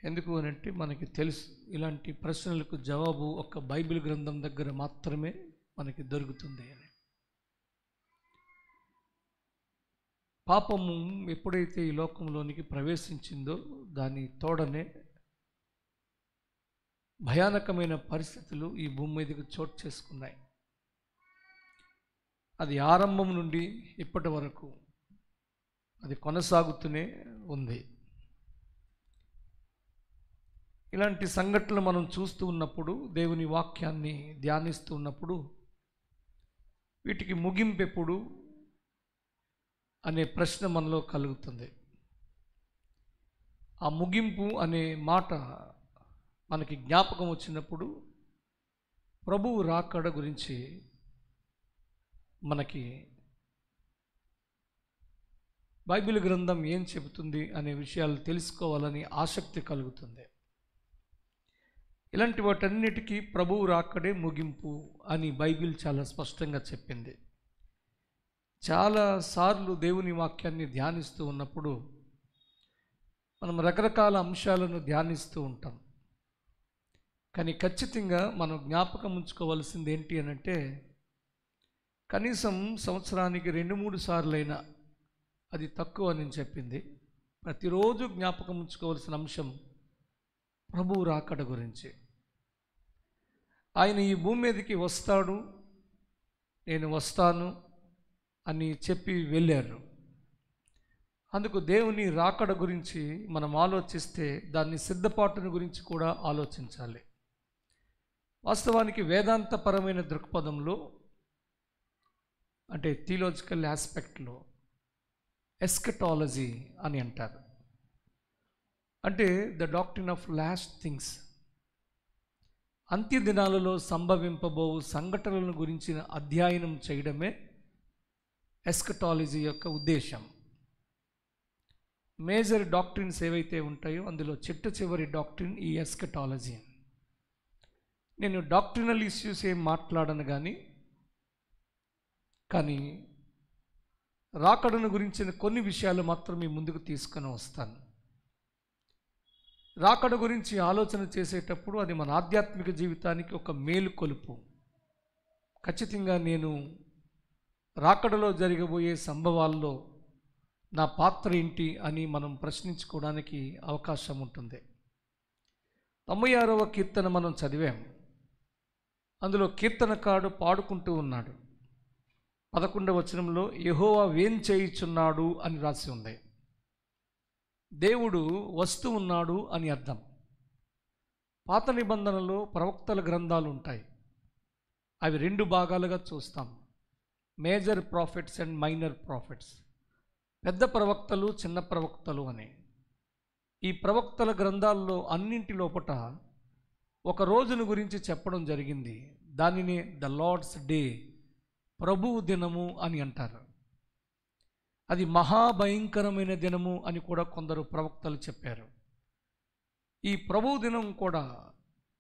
ఎందుకు అనంటే మనకి తెలుసు ఇలాంటి ప్రశ్నలకు జవాబు ఒక బైబిల్ గ్రంథం దగ్గర మాత్రమే మనకి దొరుకుతుంది అని. పాపము ఎప్పుడైతే ఈ లోకంలోనికి ప్రవేశించిందో దాని తోడనే భయానకమైన పరిస్థితులు ఈ భూమి మీదకి చోటు చేసుకున్నాయి. అది ఆరంభం నుండి ఇప్పటి వరకు అది కొనసాగుతూనే ఉంది. ఇలాంటి సంఘటనలు మనం చూస్తూ ఉన్నప్పుడు, దేవుని వాక్యాన్ని ధ్యానిస్తూ ఉన్నప్పుడు, వీటికి ముగింపు ఎప్పుడు అనే ప్రశ్న మనలో కలుగుతుంది. ఆ ముగింపు అనే మాట మనకి జ్ఞాపకం వచ్చినప్పుడు ప్రభువు రాకడ గురించి మనకి బైబిల్ గ్రంథం ఏం చెబుతుంది అనే విషయాలు తెలుసుకోవాలని ఆసక్తి కలుగుతుంది. ఇలాంటి వాటన్నిటికీ ప్రభువు రాకడే ముగింపు అని బైబిల్ చాలా స్పష్టంగా చెప్పింది. చాలాసార్లు దేవుని వాక్యాన్ని ధ్యానిస్తూ ఉన్నప్పుడు మనం రకరకాల అంశాలను ధ్యానిస్తూ ఉంటాం. కానీ ఖచ్చితంగా మనం జ్ఞాపకం ఉంచుకోవాల్సింది ఏంటి అనంటే, కనీసం సంవత్సరానికి 2-3 సార్లైనా, అది తక్కువ అని చెప్పింది, ప్రతిరోజు జ్ఞాపకం ఉంచుకోవాల్సిన అంశం ప్రభువు రాకడ గురించి. ఆయన ఈ భూమి మీదకి వస్తాడు, నేను వస్తాను అని చెప్పి వెళ్ళారు. అందుకు దేవుని రాకడ గురించి మనం ఆలోచిస్తే దాన్ని సిద్ధపాటుని గురించి కూడా ఆలోచించాలి. వాస్తవానికి వేదాంతపరమైన దృక్పథంలో, అంటే థియోలాజికల్ ఆస్పెక్ట్లో ఎస్కటాలజీ అని అంటారు. అంటే the doctrine of last things, అంత్య దినాలలో సంభవింపబోవు సంఘటనలను గురించిన అధ్యయనం చేయడమే ఎస్కటాలజీ యొక్క ఉద్దేశం. మేజర్ డాక్ట్రిన్స్ ఏవైతే ఉంటాయో అందులో చిట్ట చివరి డాక్ట్రిన్ ఈ ఎస్కటాలజీ. నేను డాక్ట్రినల్ ఇష్యూస్ ఏం మాట్లాడను కానీ రాకడను గురించిన కొన్ని విషయాలు మాత్రం మీ ముందుకు తీసుకొని వస్తాను. రాకడ గురించి ఆలోచన చేసేటప్పుడు అది మన ఆధ్యాత్మిక జీవితానికి ఒక మేలుకొలుపు. ఖచ్చితంగా నేను రాకడలో జరగబోయే సంభవాల్లో నా పాత్ర ఏంటి అని మనం ప్రశ్నించుకోవడానికి అవకాశం ఉంటుంది. 96వ కీర్తన మనం చదివాం. అందులో కీర్తనకారుడు పాడుకుంటూ ఉన్నాడు. 11వ వచనంలో యెహోవా వేం చేయుచున్నాడు అని రాసి ఉంది. దేవుడు వస్తూ ఉన్నాడు అని అర్థం. పాత నిబంధనలో ప్రవక్తల గ్రంథాలు ఉంటాయి. అవి 2 భాగాలుగా చూస్తాం, major prophets and minor prophets, పెద్ద ప్రవక్తలు చిన్న ప్రవక్తలు అని. ఈ ప్రవక్తల గ్రంథాల్లో అన్నింటి లోపట ఒక రోజును గురించి చెప్పడం జరిగింది. దానిని ద లార్డ్స్ డే, ప్రభువు దినము అని అంటారు. అది మహాభయంకరమైన దినము అని కూడా కొందరు ప్రవక్తలు చెప్పారు. ఈ ప్రభువు దినం కూడా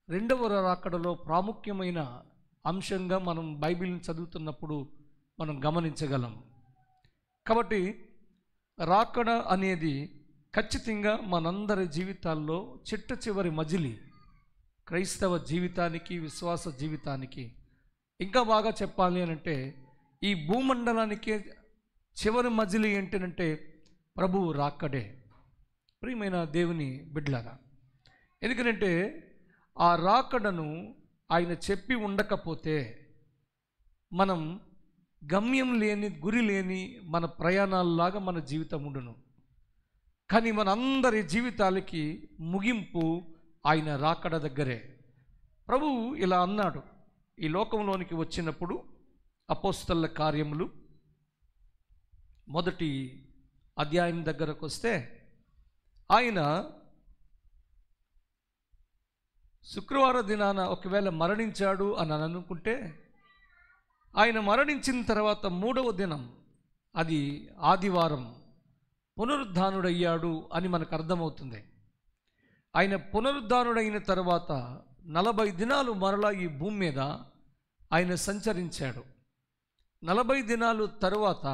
2వ రాకడలో ప్రాముఖ్యమైన అంశంగా మనం బైబిల్ని చదువుతున్నప్పుడు మనం గమనించగలం. కాబట్టి రాకడ అనేది ఖచ్చితంగా మనందరి జీవితాల్లో చిట్ట చివరి మజిలీ, క్రైస్తవ జీవితానికి, విశ్వాస జీవితానికి. ఇంకా బాగా చెప్పాలి అనంటే ఈ భూమండలానికే చివరి మజిలీ ఏంటంటే ప్రభువు రాకడే. ప్రియమైన దేవుని బిడ్డలారా, ఎందుకంటే ఆ రాకడను ఆయన చెప్పి ఉండకపోతే మనం గమ్యం లేని, గురి లేని మన ప్రయాణాలలాగా మన జీవితం ఉండును. కానీ మనందరి జీవితాలకి ముగింపు ఆయన రాకడ దగ్గరే. ప్రభువు ఇలా అన్నాడు ఈ లోకంలోనికి వచ్చినప్పుడు. అపోస్తలుల కార్యములు 1వ అధ్యాయం దగ్గరకు వస్తే, ఆయన శుక్రవార దినాన ఒకవేళ మరణించాడు అని అనుకుంటే, ఆయన మరణించిన తర్వాత 3వ దినం, అది ఆదివారం, పునరుద్ధానుడయ్యాడు అని మనకు అర్థమవుతుంది. ఆయన పునరుద్ధానుడైన తర్వాత 40 దినాలు మరలా ఈ భూమి మీద ఆయన సంచరించాడు. 40 దినాలు తరువాత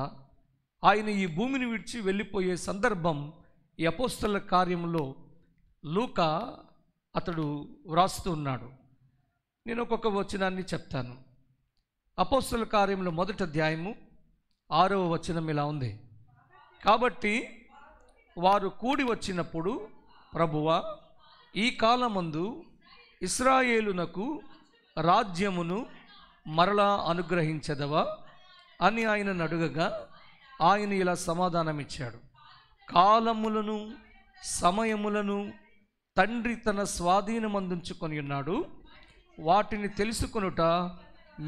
ఆయన ఈ భూమిని విడిచి వెళ్ళిపోయే సందర్భం ఈ అపోస్తలుల కార్యంలో లూకా అతడు వ్రాస్తూ ఉన్నాడు. నేను ఒక్కొక్క వచనాన్ని చెప్తాను. అపోస్తలుల కార్యములు 1వ అధ్యాయము 6వ వచనం ఇలా ఉంది. కాబట్టి వారు కూడి వచ్చినప్పుడు, ప్రభువా, ఈ కాలమందు ఇశ్రాయేలునకు రాజ్యమును మరలా అనుగ్రహించదవా అని ఆయనను అడుగగా ఆయన ఇలా సమాధానమిచ్చాడు. కాలములను సమయములను తండ్రి తన స్వాధీనమందుంచుకొని ఉన్నాడు, వాటిని తెలుసుకొనుట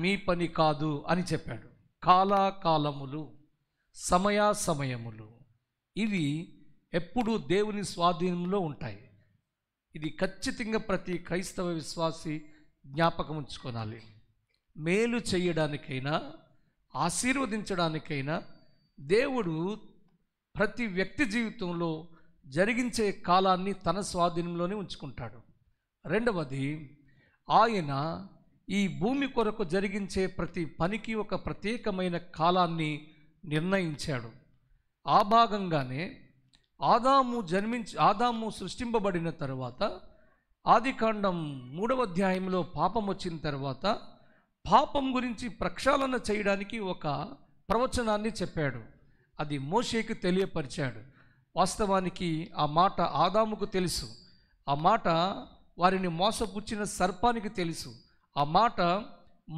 మీ పని కాదు అని చెప్పాడు. కాలములు, సమయములు ఇవి ఎప్పుడూ దేవుని స్వాధీనంలో ఉంటాయి. ఇది ఖచ్చితంగా ప్రతి క్రైస్తవ విశ్వాసి జ్ఞాపకం ఉంచుకోవాలి. మేలు చేయడానికైనా ఆశీర్వదించడానికైనా దేవుడు ప్రతి వ్యక్తి జీవితంలో జరిగించే కాలాన్ని తన స్వాధీనంలోనే ఉంచుకుంటాడు. రెండవది, ఆయన ఈ భూమి కొరకు జరిగించే ప్రతి పనికి ఒక ప్రత్యేకమైన కాలాన్ని నిర్ణయించాడు. ఆ భాగంగానే ఆదాము సృష్టింపబడిన తర్వాత ఆదికాండం 3వ అధ్యాయంలో పాపం వచ్చిన తర్వాత పాపం గురించి ప్రక్షాళన చేయడానికి ఒక ప్రవచనాన్ని చెప్పాడు. అది మోషేకి తెలియపరిచాడు. వాస్తవానికి ఆ మాట ఆదాముకు తెలుసు, ఆ మాట వారిని మోసపుచ్చిన సర్పానికి తెలుసు, ఆ మాట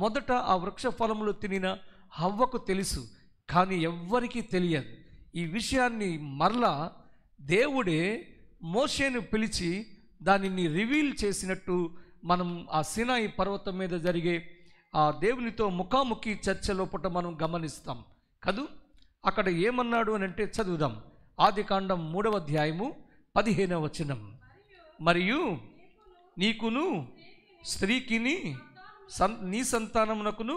మొదట ఆ వృక్ష ఫలములు తినిన హవ్వకు తెలుసు, కానీ ఎవ్వరికీ తెలియదు. ఈ విషయాన్ని మరలా దేవుడే మోషేను పిలిచి దానిని రివీల్ చేసినట్టు మనం ఆ సీనాయి పర్వతం మీద జరిగే ఆ దేవునితో ముఖాముఖి చర్చ లోపట మనం గమనిస్తాం కదూ. అక్కడ ఏమన్నాడు అని అంటే చదువుదాం. ఆదికాండం 3వ అధ్యాయము 15వ వచనం. మరియు నీకును స్త్రీకిని నీ సంతానమునకును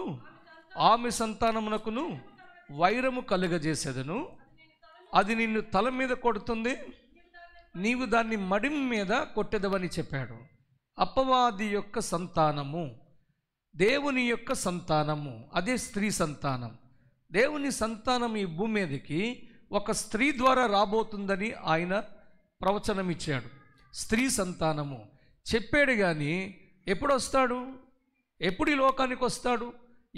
ఆమె సంతానమునకును వైరము కలుగజేసేదను, అది నిన్ను తల మీద కొడుతుంది, నీవు దాన్ని మడిం మీద కొట్టెదవని చెప్పాడు. అపవాది యొక్క సంతానము, దేవుని యొక్క సంతానము, అదే స్త్రీ సంతానం. దేవుని సంతానం ఈ భూమి మీదకి ఒక స్త్రీ ద్వారా రాబోతుందని ఆయన ప్రవచనం ఇచ్చాడు. స్త్రీ సంతానము చెప్పాడు, కానీ ఎప్పుడు వస్తాడు, ఎప్పుడు ఈ లోకానికి వస్తాడు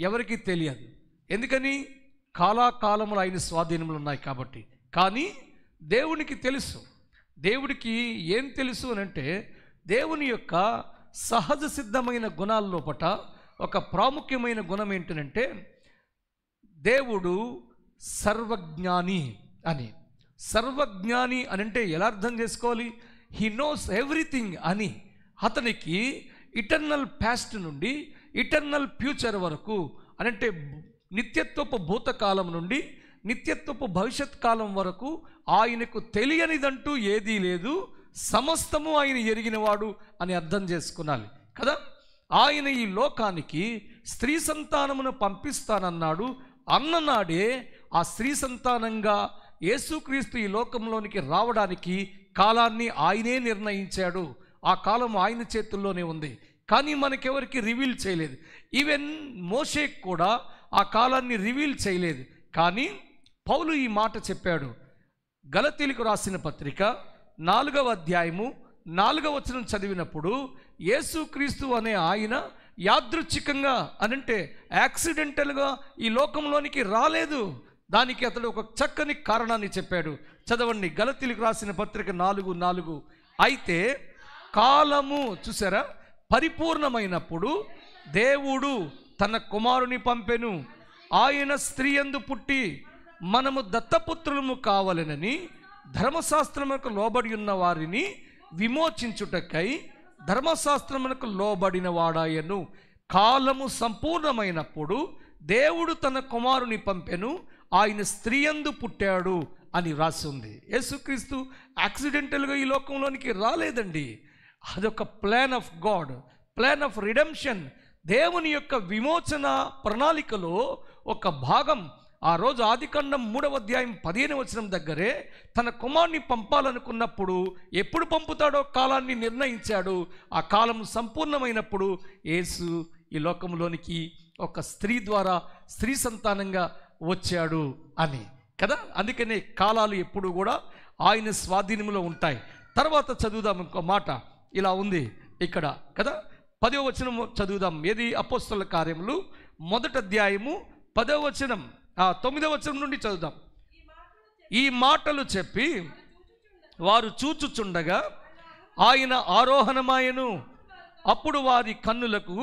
ఎవరికి తెలియదు. ఎందుకని? కాలాకాలములు ఆయన స్వాధీనంలో ఉన్నాయి కాబట్టి. కానీ దేవునికి తెలుసు. దేవుడికి ఏం తెలుసు అని అంటే, దేవుని యొక్క సహజ సిద్ధమైన గుణాల లోపట ఒక ప్రాముఖ్యమైన గుణం ఏంటంటే, దేవుడు సర్వజ్ఞాని అని. సర్వజ్ఞాని అని అంటే ఎలా అర్థం చేసుకోవాలి? హీ నోస్ ఎవ్రీథింగ్ అని. అతనికి ఇటర్నల్ పాస్ట్ నుండి ఇటర్నల్ ఫ్యూచర్ వరకు అనంటే నిత్యత్వపు భూతకాలం నుండి నిత్యత్వపు భవిష్యత్ కాలం వరకు ఆయనకు తెలియనిదంటూ ఏదీ లేదు, సమస్తము ఆయన ఎరిగినవాడు అని అర్థం చేసుకున్నాలి కదా. ఆయన ఈ లోకానికి స్త్రీ సంతానమును పంపిస్తానన్నాడు. అన్ననాడే ఆ స్త్రీ సంతానంగా యేసుక్రీస్తు ఈ లోకంలోనికి రావడానికి కాలాన్ని ఆయనే నిర్ణయించాడు. ఆ కాలం ఆయన చేతుల్లోనే ఉంది, కానీ మనకెవరికి రివీల్ చేయలేదు. ఈవెన్ మోషేకి కూడా ఆ కాలాన్ని రివీల్ చేయలేదు. కానీ పౌలు ఈ మాట చెప్పాడు. గలతీయులకు రాసిన పత్రిక 4వ అధ్యాయము 4వ వచనం చదివినప్పుడు, యేసుక్రీస్తు అనే ఆయన యాదృచ్ఛికంగా అనంటే యాక్సిడెంటల్గా ఈ లోకంలోనికి రాలేదు. దానికి అతడు ఒక చక్కని కారణాన్ని చెప్పాడు. చదవండి, గలతీయులకు రాసిన పత్రిక 4:4. అయితే కాలము చూసారా, పరిపూర్ణమైనప్పుడు దేవుడు తన కుమారుని పంపెను. ఆయన స్త్రీ యందు పుట్టి మనము దత్తపుత్రులము కావాలనని ధర్మశాస్త్రమునకు లోబడి ఉన్న వారిని విమోచించుటకై ధర్మశాస్త్రమునకు లోబడిన వాడాయను. కాలము సంపూర్ణమైనప్పుడు దేవుడు తన కుమారుని పంపెను, ఆయన స్త్రీ యందు పుట్టాడు అని రాసి ఉంది. యేసుక్రీస్తు యాక్సిడెంటల్గా ఈ లోకంలోనికి రాలేదండి. అదొక plan of God, plan of redemption. దేవుని యొక్క విమోచన ప్రణాళికలో ఒక భాగం. ఆ రోజు ఆదికాండం 3వ అధ్యాయం 15వ వచనం దగ్గరే తన కుమారుని పంపాలనుకున్నప్పుడు ఎప్పుడు పంపుతాడో కాలాన్ని నిర్ణయించాడు. ఆ కాలం సంపూర్ణమైనప్పుడు యేసు ఈ లోకంలోనికి ఒక స్త్రీ ద్వారా స్త్రీ సంతానంగా వచ్చాడు అని కదా. అందుకనే కాలాలు ఎప్పుడు కూడా ఆయన స్వాధీనంలో ఉంటాయి. తర్వాత చదువుదాం ఇంకో మాట ఇలా ఉంది ఇక్కడ కదా. 10వ వచనం చదువుదాం. ఏది? అపోస్తలుల కార్యములు 1వ అధ్యాయము 10వ వచనం 9వ వచనం నుండి చదువుదాం. ఈ మాటలు చెప్పి వారు చూచుచుండగా ఆయన ఆరోహణమాయెను. అప్పుడు వారి కన్నులకు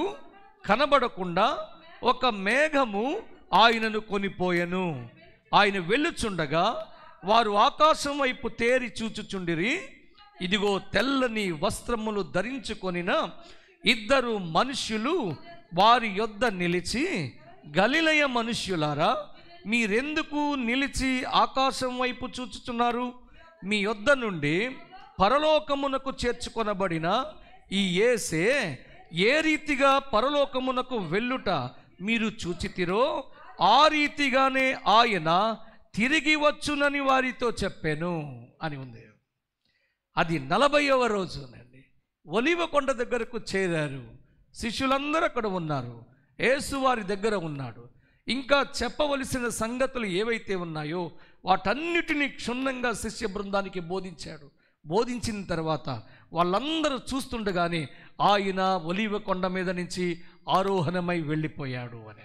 కనబడకుండా ఒక మేఘము ఆయనను కొనిపోయెను. ఆయన వెళ్ళుచుండగా వారు ఆకాశం వైపు తేరి చూచుచుండిరి. ఇదిగో తెల్లని వస్త్రములు ధరించుకొనిన 2 మనుష్యులు వారి యొద్ద నిలిచి, గలిలయ మనుష్యులారా, మీరెందుకు నిలిచి ఆకాశం వైపు చూచుచున్నారు? మీ యొద్ద నుండి పరలోకమునకు చేర్చుకొనబడిన ఈ యేసే ఏ రీతిగా పరలోకమునకు వెళ్ళుట మీరు చూచితిరో ఆ రీతిగానే ఆయన తిరిగి వచ్చునని వారితో చెప్పాను అని ఉంది. అది 40వ రోజునండి. ఒలీవ కొండ దగ్గరకు చేరారు. శిష్యులందరూ అక్కడ ఉన్నారు. యేసు వారి దగ్గర ఉన్నాడు. ఇంకా చెప్పవలసిన సంగతులు ఏవైతే ఉన్నాయో వాటన్నిటినీ క్షుణ్ణంగా శిష్య బృందానికి బోధించాడు. బోధించిన తర్వాత వాళ్ళందరూ చూస్తుండగానే ఆయన ఒలీవ కొండ మీద నుంచి ఆరోహణమై వెళ్ళిపోయాడు అని.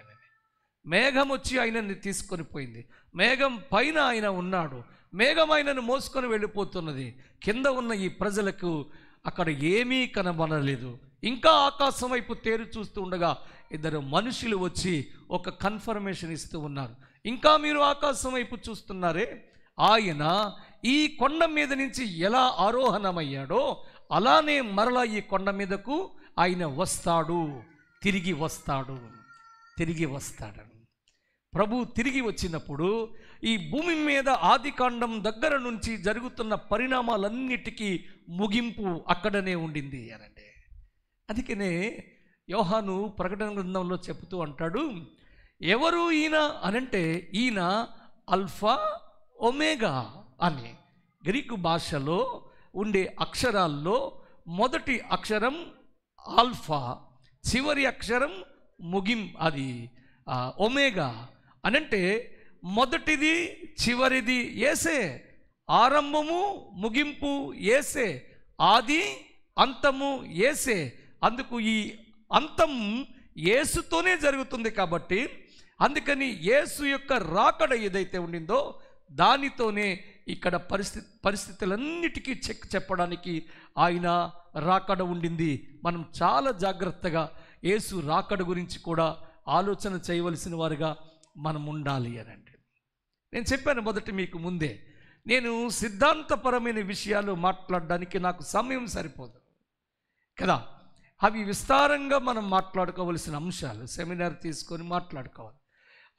మేఘం వచ్చి ఆయనని తీసుకొని పోయింది. మేఘం పైన ఆయన ఉన్నాడు. మేఘం ఆయనను మోసుకొని వెళ్ళిపోతున్నది. కింద ఉన్న ఈ ప్రజలకు అక్కడ ఏమీ కనబడలేదు. ఇంకా ఆకాశం వైపు తేరు చూస్తూ ఉండగా 2 మనుషులు వచ్చి ఒక కన్ఫర్మేషన్ ఇస్తూ ఉన్నారు. ఇంకా మీరు ఆకాశం వైపు చూస్తున్నారే, ఆయన ఈ కొండ మీద నుంచి ఎలా ఆరోహణమయ్యాడో అలానే మరలా ఈ కొండ మీదకు ఆయన వస్తాడు, తిరిగి వస్తాడు, తిరిగి వస్తాడని. ప్రభు తిరిగి వచ్చినప్పుడు ఈ భూమి మీద ఆదికాండం దగ్గర నుంచి జరుగుతున్న పరిణామాలన్నిటికీ ముగింపు అక్కడనే ఉండింది అనండి. అందుకనే యోహాను ప్రకటన గ్రంథంలో చెబుతూ అంటాడు, ఎవరు ఈయన అనంటే ఈయన అల్ఫా ఒమేగా అని. గ్రీకు భాషలో ఉండే అక్షరాల్లో మొదటి అక్షరం ఆల్ఫా, చివరి అక్షరం ముగిం, అది ఒమేగా అనంటే మొదటిది చివరిది యేసే, ఆరంభము ముగింపు యేసే, ఆది అంతము యేసే. అందుకు ఈ అంతం యేసుతోనే జరుగుతుంది కాబట్టి అందుకని యేసు యొక్క రాకడ ఏదైతే ఉండిందో దానితోనే ఇక్కడ పరిస్థితులన్నిటికీ చెప్పడానికి ఆయన రాకడ ఉండింది. మనం చాలా జాగ్రత్తగా యేసు రాకడ గురించి కూడా ఆలోచన చేయవలసిన వారుగా మనం ఉండాలి అని అంటే. నేను చెప్పాను మొదటి మీకు ముందే, నేను సిద్ధాంతపరమైన విషయాలు మాట్లాడడానికి నాకు సమయం సరిపోదు కదా. అవి విస్తారంగా మనం మాట్లాడుకోవలసిన అంశాలు, సెమినార్ తీసుకొని మాట్లాడుకోవాలి.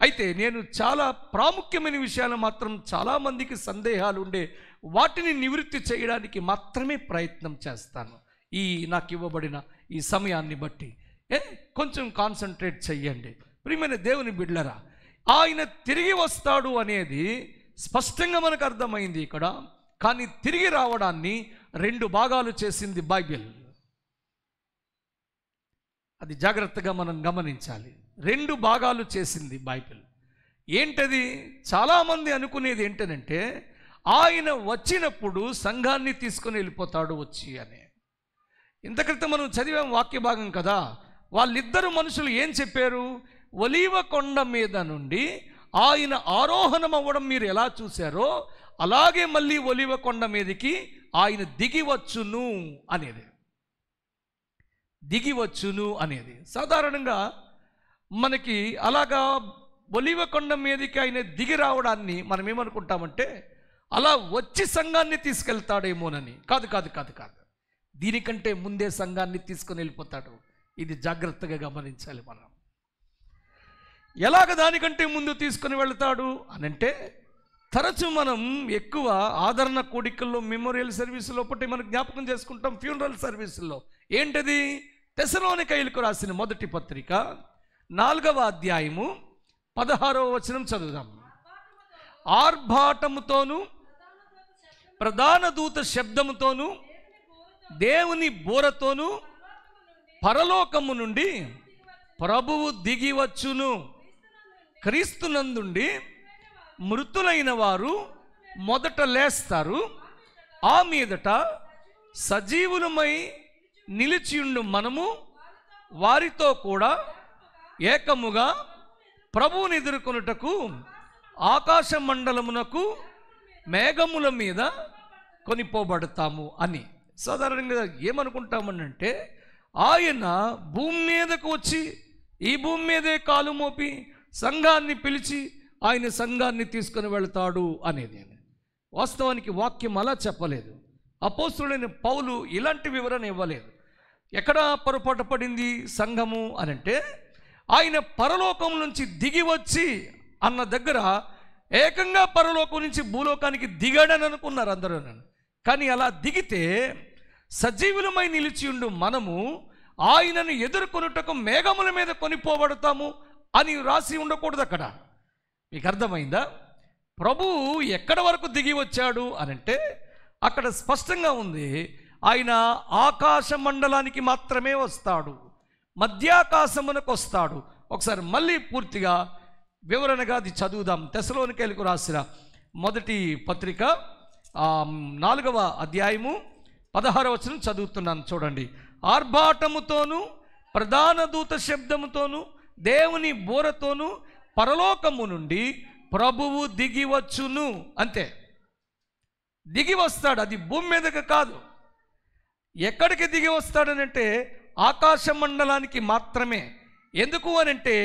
అయితే నేను చాలా ప్రాముఖ్యమైన విషయాలు మాత్రం చాలామందికి సందేహాలు ఉండే వాటిని నివృత్తి చేయడానికి మాత్రమే ప్రయత్నం చేస్తాను ఈ నాకు ఇవ్వబడిన ఈ సమయాన్ని బట్టి. కొంచెం కాన్సన్ట్రేట్ చెయ్యండి ప్రియమైన దేవుని బిడ్డలారా. ఆయన తిరిగి వస్తాడు అనేది స్పష్టంగా మనకు అర్థమైంది ఇక్కడ. కానీ తిరిగి రావడాన్ని 2 భాగాలు చేసింది బైబిల్. అది జాగ్రత్తగా మనం గమనించాలి. 2 భాగాలు చేసింది బైబిల్. ఏంటది? చాలామంది అనుకునేది ఏంటనంటే ఆయన వచ్చినప్పుడు సంఘాన్ని తీసుకొని వెళ్ళిపోతాడు వచ్చి అని. ఇంతక్రితం మనం చదివాం వాక్య భాగం కదా. వాళ్ళిద్దరు మనుషులు ఏం చెప్పారు? ఒలీవ కొండ మీద నుండి ఆయన ఆరోహణం అవ్వడం మీరు ఎలా చూశారో అలాగే మళ్ళీ ఒలీవ కొండ మీదకి ఆయన దిగివచ్చును అనేది. దిగివచ్చును అనేది సాధారణంగా మనకి అలాగా ఒలీవ కొండ మీదకి ఆయన దిగి రావడాన్ని మనం ఏమనుకుంటామంటే అలా వచ్చి సంఘాన్ని తీసుకెళ్తాడేమోనని. కాదు కాదు కాదు కాదు దీనికంటే ముందే సంఘాన్ని తీసుకొని వెళ్ళిపోతాడు. ఇది జాగ్రత్తగా గమనించాలి మనం. ఎలాగ దానికంటే ముందు తీసుకొని వెళ్తాడు అనంటే తరచు మనం ఎక్కువ ఆదరణ కూడికల్లో, మెమోరియల్ సర్వీసులో ఒకటి మనం జ్ఞాపకం చేసుకుంటాం, ఫ్యూనరల్ సర్వీసుల్లో. ఏంటది? తెస్సలోనికయులకు రాసిన మొదటి పత్రిక 4వ అధ్యాయము 16వ వచనం చదువుదాం. ఆర్భాటముతోను ప్రధాన దూత శబ్దముతోను దేవుని బోరతోను పరలోకము నుండి ప్రభువు దిగివచ్చును. క్రీస్తునందుండి మృతులైన వారు మొదట లేస్తారు, ఆ మీదట సజీవులమై నిలిచియుండు మనము వారితో కూడా ఏకముగా ప్రభువుని ఎదుర్కొనుటకు ఆకాశ మండలమునకు మేఘముల మీద కొనిపోబడతాము అని. సాధారణంగా ఏమనుకుంటామనంటే ఆయన భూమి మీదకు వచ్చి ఈ భూమి మీదే కాలు మోపి సంఘాన్ని పిలిచి ఆయన సంఘాన్ని తీసుకుని వెళ్తాడు అనేది. వాస్తవానికి వాక్యం అలా చెప్పలేదు. అపోస్తుడైన పౌలు ఇలాంటి వివరణ ఇవ్వలేదు. ఎక్కడ పొరపాటు పడింది సంఘము అనంటే, ఆయన పరలోకం నుంచి దిగి వచ్చి అన్న దగ్గర ఏకంగా పరలోకం నుంచి భూలోకానికి దిగాడని అనుకున్నారు అందరూ. కానీ అలా దిగితే సజీవులమై నిలిచియుండు మనము ఆయనను ఎదుర్కొనుటకు మేఘముల మీద కొనిపోబడతాము అని రాసి ఉండకూడదు అక్కడ. మీకు అర్థమైందా? ప్రభువు ఎక్కడ వరకు దిగి వచ్చాడు అనంటే అక్కడ స్పష్టంగా ఉంది, ఆయన ఆకాశ మండలానికి మాత్రమే వస్తాడు, మధ్యాకాశమునకు వస్తాడు. ఒకసారి మళ్ళీ పూర్తిగా వివరణగా అది చదువుదాం. తెస్సలోనికైలకు రాసిన మొదటి పత్రిక 4వ అధ్యాయము 16వ వచనం చదువుతున్నాను చూడండి. ఆర్భాటముతోను ప్రధాన దూత శబ్దముతోను దేవుని బోరతోను పరలోకము నుండి ప్రభువు దిగి వచ్చును. అంతే, దిగి వస్తాడు. అది భూమి మీదకి కాదు. ఎక్కడికి దిగి వస్తాడనంటే ఆకాశ మండలానికి మాత్రమే. ఎందుకు అనంటే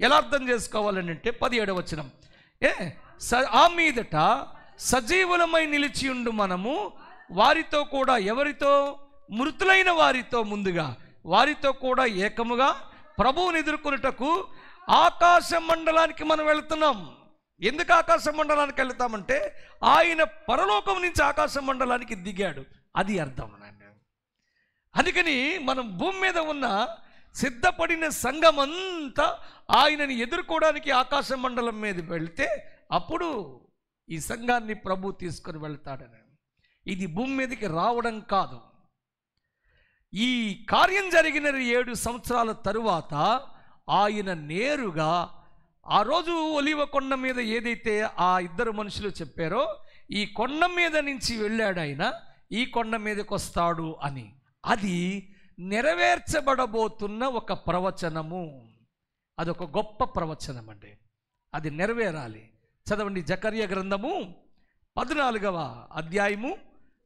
ఎలా అర్థం చేసుకోవాలనంటే 17వ వచనం, ఆ మీదట సజీవులమై నిలిచియుండు మనము వారితో కూడా, ఎవరితో? మృతులైన వారితో, ముందుగా వారితో కూడా ఏకముగా ప్రభువుని ఎదుర్కొనుటకు ఆకాశ మండలానికి మనం వెళుతున్నాం. ఎందుకు ఆకాశ మండలానికి వెళ్తామంటే ఆయన పరలోకం నుంచి ఆకాశ మండలానికి దిగాడు, అది అర్థం. అందుకని మనం భూమి మీద ఉన్న సిద్ధపడిన సంఘమంతా ఆయనని ఎదుర్కోవడానికి ఆకాశ మండలం మీద వెళితే అప్పుడు ఈ సంఘాన్ని ప్రభు తీసుకొని వెళ్తాడని. ఇది భూమి మీదకి రావడం కాదు. ఈ కార్యం జరిగిన 7 సంవత్సరాల తరువాత ఆయన నేరుగా ఆ రోజు ఒలీవ కొండ మీద ఏదైతే ఆ ఇద్దరు మనుషులు చెప్పారో ఈ కొండ మీద నుంచి వెళ్ళాడు ఆయన, ఈ కొండ మీదకి వస్తాడు అని. అది నెరవేర్చబడబోతున్న ఒక ప్రవచనము. అదొక గొప్ప ప్రవచనం అండి. అది నెరవేరాలి. చదవండి జకర్యా గ్రంథము 14వ అధ్యాయము.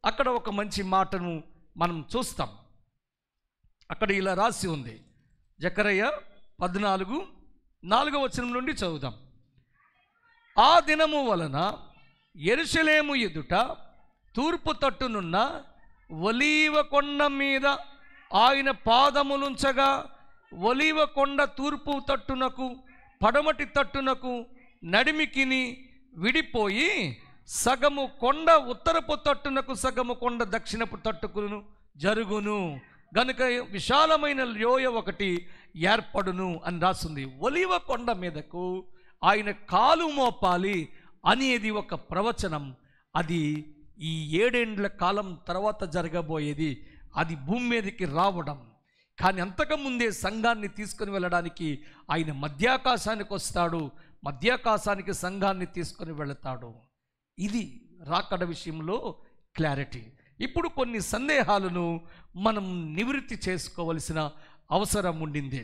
అక్కడ ఒక మంచి మాటను మనం చూస్తాం. అక్కడ ఇలా రాసి ఉంది. జకర్యా 14:4వ వచనం నుండి చదువుదాం. ఆ దినము వలన యెరూషలేము ఎదుట తూర్పు తట్టునున్న ఒలీవ కొండ మీద ఆయన పాదములుంచగా, ఒలీవ కొండ తూర్పు తట్టునకు పడమటి తట్టునకు నడిమికిని విడిపోయి సగము కొండ ఉత్తరపు తట్టునకు, సగము కొండ దక్షిణపు తట్టుకును జరుగును. గనుక విశాలమైన లోయ ఒకటి ఏర్పడును అని రాస్తుంది. ఒలీవ కొండ మీదకు ఆయన కాలు మోపాలి అనేది ఒక ప్రవచనం. అది ఈ 7 ఏండ్ల కాలం తర్వాత జరగబోయేది. అది భూమి మీదకి రావడం. కానీ అంతకుముందే సంఘాన్ని తీసుకుని వెళ్ళడానికి ఆయన మధ్యాకాశానికి వస్తాడు, మధ్యాకాశానికి సంఘాన్ని తీసుకుని వెళతాడు. ఇది రాకడ విషయంలో క్లారిటీ. ఇప్పుడు కొన్ని సందేహాలను మనం నివృత్తి చేసుకోవలసిన అవసరం ఉండింది.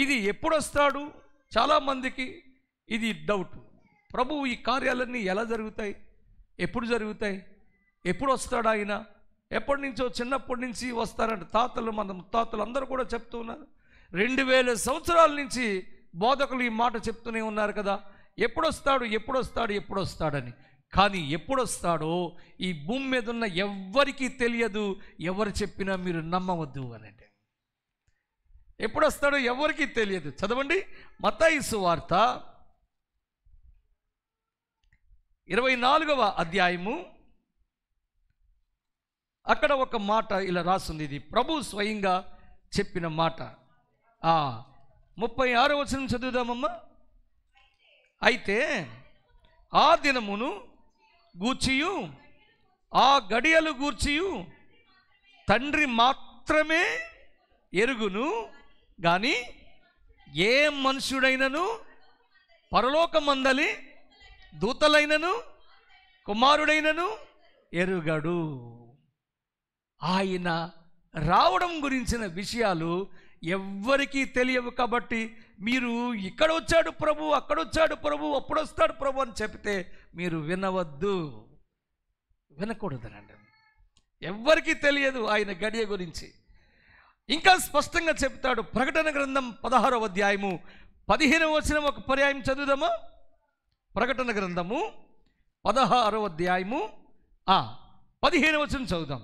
ఇది ఎప్పుడు వస్తాడు? చాలామందికి ఇది డౌట్. ప్రభువు ఈ కార్యాలన్నీ ఎలా జరుగుతాయి, ఎప్పుడు జరుగుతాయి, ఎప్పుడు వస్తాడు ఆయన? ఎప్పటి నుంచో చిన్నప్పటి నుంచి వస్తారంట. తాతలు, మన తాతలు అందరూ కూడా చెప్తూ ఉన్నారు. 2000 సంవత్సరాల నుంచి బోధకులు ఈ మాట చెప్తూనే ఉన్నారు కదా, ఎప్పుడు వస్తాడు, ఎప్పుడు వస్తాడు, ఎప్పుడు వస్తాడని. కానీ ఎప్పుడు వస్తాడో ఈ భూమి మీద ఉన్న ఎవ్వరికీ తెలియదు. ఎవరు చెప్పినా మీరు నమ్మవద్దు అనండి. ఎప్పుడు వస్తాడో ఎవరికీ తెలియదు. చదవండి మత్తయి సువార్త 24వ అధ్యాయము. అక్కడ ఒక మాట ఇలా రాస్తుంది. ఇది ప్రభు స్వయంగా చెప్పిన మాట. 36వ వచనం చదువుదామమ్మా. అయితే ఆ దినమును గూర్చియు ఆ గడియలు గూర్చియు తండ్రి మాత్రమే ఎరుగును గాని ఏ మనుషుడైనను పరలోకమందలి దూతలైనను కుమారుడైనను ఎరుగడు. ఆయన రావడం గురించిన విషయాలు ఎవ్వరికీ తెలియవు. కాబట్టి మీరు ఇక్కడ వచ్చాడు ప్రభు, అక్కడ వచ్చాడు ప్రభు, అప్పుడు వస్తాడు ప్రభు అని చెప్తే మీరు వినవద్దు, వినకూడదనండి. ఎవ్వరికీ తెలియదు ఆయన గడియ గురించి. ఇంకా స్పష్టంగా చెప్తాడు. ప్రకటన గ్రంథం 16వ అధ్యాయము 15వ వచనం ఒక పర్యాయం చదువుదామా? ప్రకటన గ్రంథము 16వ అధ్యాయము 15వ వచనం చదువుదాం.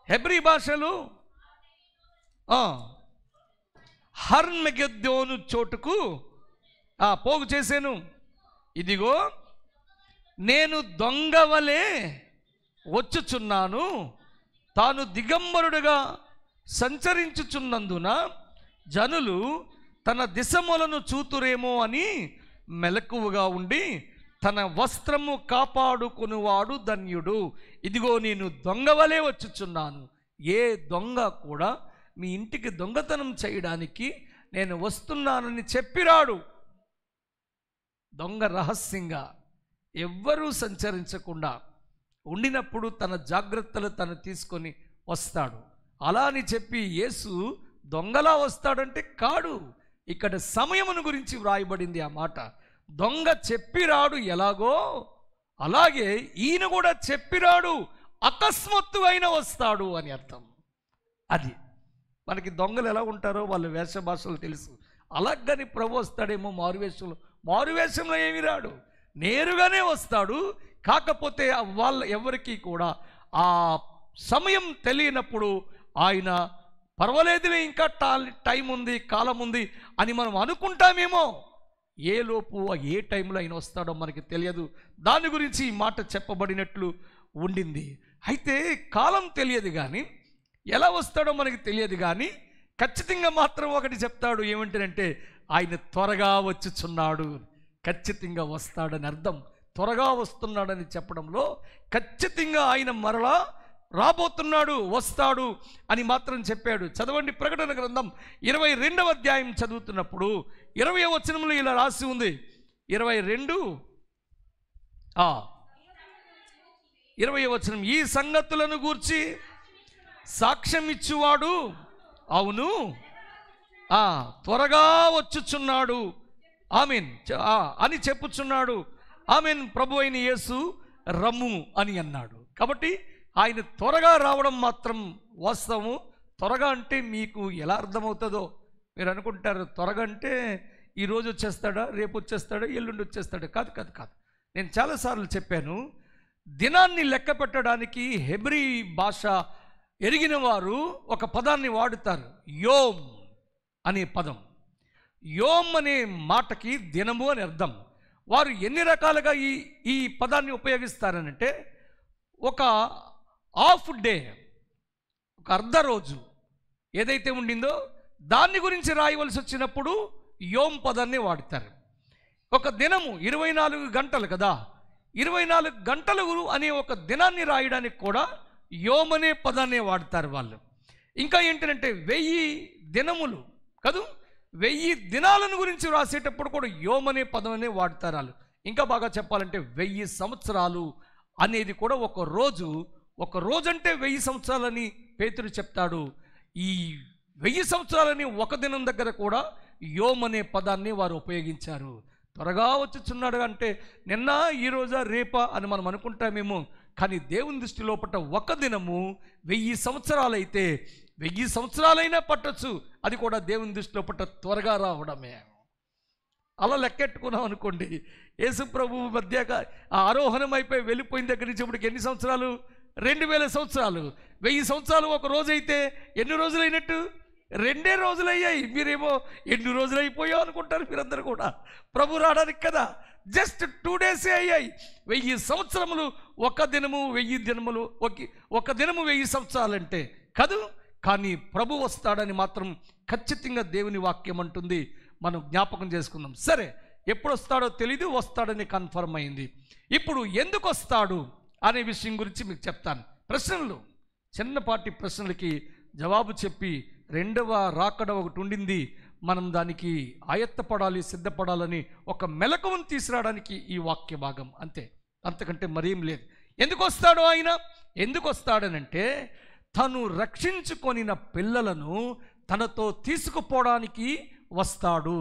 హెబ్రీ భాషలో హర్మగెద్దోను చోటుకు పోగు చేశాను. ఇదిగో నేను దొంగవలే వచ్చుచున్నాను, తాను దిగంబరుడుగా సంచరించుచున్నందున జనులు తన దిశములను చూతురేమో అని మెలకువగా ఉండి తన వస్త్రము కాపాడుకునివాడు ధన్యుడు. ఇదిగో నేను దొంగవలే వచ్చుచున్నాను. ఏ దొంగ కూడా మీ ఇంటికి దొంగతనం చేయడానికి నేను వస్తున్నానని చెప్పిరాడు. దొంగ రహస్యంగా ఎవ్వరూ సంచరించకుండా ఉండినప్పుడు తన జాగ్రత్తలు తను తీసుకొని వస్తాడు. అలా అని చెప్పి యేసు దొంగలా వస్తాడంటే కాడు. ఇక్కడ సమయమును గురించి వ్రాయబడింది ఆ మాట. దొంగ చెప్పిరాడు ఎలాగో అలాగే ఈయన కూడా చెప్పిరాడు, అకస్మాత్తు అయినా వస్తాడు అని అర్థం. అది మనకి దొంగలు ఎలా ఉంటారో వాళ్ళ వేష భాషలు తెలుసు. అలాగని ప్రభు వస్తాడేమో మారువేషంలో ఏమి రాడు, నేరుగానే వస్తాడు. కాకపోతే వాళ్ళ ఎవరికి కూడా ఆ సమయం తెలియనప్పుడు ఆయన పర్వాలేదులే, ఇంకా టైం ఉంది, కాలం ఉంది అని మనం అనుకుంటామేమో. ఏ లోపు ఏ టైంలో ఆయన వస్తాడో మనకి తెలియదు. దాని గురించి ఈ మాట చెప్పబడినట్లు ఉండింది. అయితే కాలం తెలియదు కానీ, ఎలా వస్తాడో మనకి తెలియదు కానీ, ఖచ్చితంగా మాత్రం ఒకటి చెప్తాడు. ఏమంటారంటే ఆయన త్వరగా వచ్చుచున్నాడు. ఖచ్చితంగా వస్తాడని అర్థం. త్వరగా వస్తున్నాడని చెప్పడంలో ఖచ్చితంగా ఆయన మరలా రాబోతున్నాడు, వస్తాడు అని మాత్రం చెప్పాడు. చదవండి, ప్రకటన గ్రంథం 22వ అధ్యాయం చదువుతున్నప్పుడు 20వ వచనంలో ఇలా రాసి ఉంది. 20వ వచనం, ఈ సంగతులను గూర్చి సాక్ష్యం ఇచ్చువాడు అవును త్వరగా వచ్చుచున్నాడు ఆమెన్ అని చెప్పుచున్నాడు. ఆమెన్, ప్రభు అయిన యేసు రమ్ము అని అన్నాడు. కాబట్టి ఆయన త్వరగా రావడం మాత్రం వాస్తవము. త్వరగా అంటే మీకు ఎలా అర్థమవుతుందో మీరు అనుకుంటారు. త్వరగా అంటే ఈరోజు వచ్చేస్తాడా, రేపు వచ్చేస్తాడా, ఎల్లుండి వచ్చేస్తాడా? కాదు కాదు కాదు. నేను చాలాసార్లు చెప్పాను, దినాన్ని లెక్క పెట్టడానికి హెబ్రీ భాష ఎరిగిన వారు ఒక పదాన్ని వాడుతారు, యోమ్ అనే పదం. యోమ్ అనే మాటకి దినము అని అర్థం. వారు ఎన్ని రకాలుగా ఈ పదాన్ని ఉపయోగిస్తారనంటే, ఒక హాఫ్ డే, ఒక అర్ధ రోజు ఏదైతే ఉండిందో దాన్ని గురించి రాయవలసి వచ్చినప్పుడు యోమ్ పదాన్ని వాడతారు. ఒక దినము 24 గంటలు కదా, 24 గంటలు అనే ఒక దినాన్ని రాయడానికి కూడా యోమ్ అనే పదాన్ని వాడతారు వాళ్ళు. ఇంకా ఏంటంటే 1000 దినములు కాదు, 1000 దినాలను గురించి రాసేటప్పుడు కూడా యోమ్ అనే పదమనే వాడతారు వాళ్ళు. ఇంకా బాగా చెప్పాలంటే 1000 సంవత్సరాలు అనేది కూడా ఒక రోజు అంటే 1000 సంవత్సరాలని పేతురు చెప్తాడు. ఈ 1000 సంవత్సరాలని ఒక దినం దగ్గర కూడా యోమ్ అనే పదాన్ని వారు ఉపయోగించారు. త్వరగా వచ్చుచున్నాడు అంటే నిన్న, ఈరోజా, రేపా అని మనం అనుకుంటామేమో. కానీ దేవుని దృష్టి లోపల ఒక దినము 1000 సంవత్సరాలు అయితే 1000 సంవత్సరాలైనా పట్టచ్చు. అది కూడా దేవుని దృష్టి లోపల త్వరగా రావడమే. అలా లెక్కెట్టుకున్నాం అనుకోండి, యేసు ప్రభు మధ్యగా ఆరోహణం అయిపోయి వెళ్ళిపోయిన దగ్గర నుంచి ఇప్పటికి ఎన్ని సంవత్సరాలు? 2000 సంవత్సరాలు. 1000 సంవత్సరాలు ఒక రోజు అయితే ఎన్ని రోజులు అయినట్టు? 2 రోజులు అయ్యాయి. మీరేమో ఎన్ని రోజులు అయిపోయావు అనుకుంటారు మీరందరూ కూడా. ప్రభు రావడానికి కదా జస్ట్ 2 డేసే అయ్యాయి. 1000 సంవత్సరములు ఒక దినము, 1000 దినములు ఒక దినము 1000 సంవత్సరాలు అంటే కాదు. కానీ ప్రభు వస్తాడని మాత్రం ఖచ్చితంగా దేవుని వాక్యం అంటుంది. మనం జ్ఞాపకం చేసుకుందాం. సరే, ఎప్పుడు వస్తాడో తెలీదు, వస్తాడని కన్ఫర్మ్ అయింది. ఇప్పుడు ఎందుకు వస్తాడు అనే విషయం గురించి మీకు చెప్తాను. ప్రశ్నలు, చిన్నపాటి ప్రశ్నలకి జవాబు చెప్పి రెండవ రాకడ ఒకటి ఉండింది, మనం దానికి ఆయత్తపడాలి, సిద్ధపడాలని ఒక మెలకువను తీసుకురావడానికి ఈ వాక్య భాగం. అంతే, అంతకంటే మరేం లేదు. ఎందుకు వస్తాడు ఆయన? ఎందుకు వస్తాడనంటే తను రక్షించుకొనిన పిల్లలను తనతో తీసుకుపోవడానికి వస్తాడు.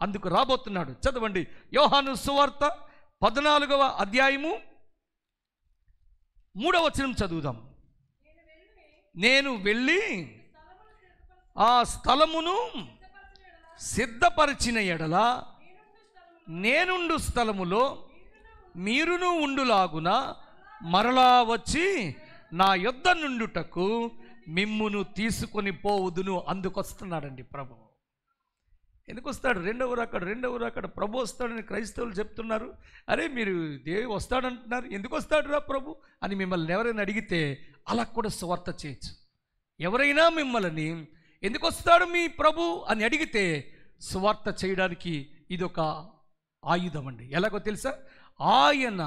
అందుకు రాబోతున్నాడు. చదవండి, యోహాను సువార్త 14వ అధ్యాయము 3వ వచనం చదువుదాం. నేను వెళ్ళి ఆ స్థలమును సిద్ధపరిచిన ఎడల నేనుండు స్థలములో మీరును ఉండులాగున మరలా వచ్చి నా యొద్ద నుండుటకు మిమ్మును తీసుకొని పోవుదును. అందుకొస్తున్నాడండి ప్రభు. ఎందుకు వస్తాడు? రెండవ రాకడ ప్రభు వస్తాడని క్రైస్తవులు చెప్తున్నారు. అరే మీరు దేవుడు వస్తాడంటున్నారు, ఎందుకు వస్తాడు రా ప్రభు అని మిమ్మల్ని ఎవరైనా అడిగితే అలా కూడా సువార్త చేయొచ్చు. ఎవరైనా మిమ్మల్ని ఎందుకు వస్తాడు మీ ప్రభు అని అడిగితే సువార్త చేయడానికి ఇదొక ఆయుధం అండి. ఎలాగో తెలుసా? ఆయన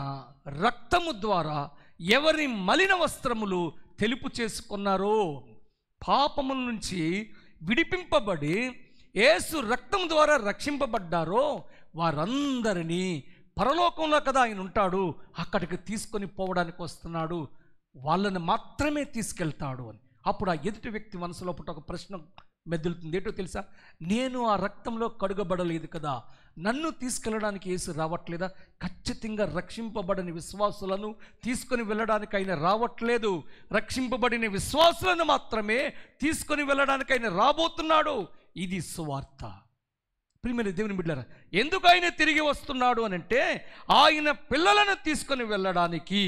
రక్తము ద్వారా ఎవరి మలిన వస్త్రములు తెలుపు చేసుకున్నారో, పాపముల నుంచి విడిపింపబడి యేసు రక్తం ద్వారా రక్షింపబడ్డారో వారందరినీ పరలోకంలో కదా ఆయన ఉంటాడు, అక్కడికి తీసుకొని పోవడానికి వస్తున్నాడు, వాళ్ళని మాత్రమే తీసుకెళ్తాడు అని. అప్పుడు ఆ ఎదుటి వ్యక్తి మనసులో పుట్ట ఒక ప్రశ్న మెదులుతుంది. ఏంటో తెలుసా? నేను ఆ రక్తంలో కడుగబడలేదు కదా, నన్ను తీసుకెళ్ళడానికి యేసు రావట్లేదా? ఖచ్చితంగా రక్షింపబడని విశ్వాసులను తీసుకొని వెళ్ళడానికి ఆయన రావట్లేదు. రక్షింపబడిన విశ్వాసులను మాత్రమే తీసుకొని వెళ్ళడానికి ఆయన రాబోతున్నాడు. ఇది సువార్త. ప్రియమైన దేవుని బిడ్డలారా, ఎందుకు ఆయన తిరిగి వస్తున్నాడు అని అంటే ఆయన పిల్లలను తీసుకొని వెళ్ళడానికి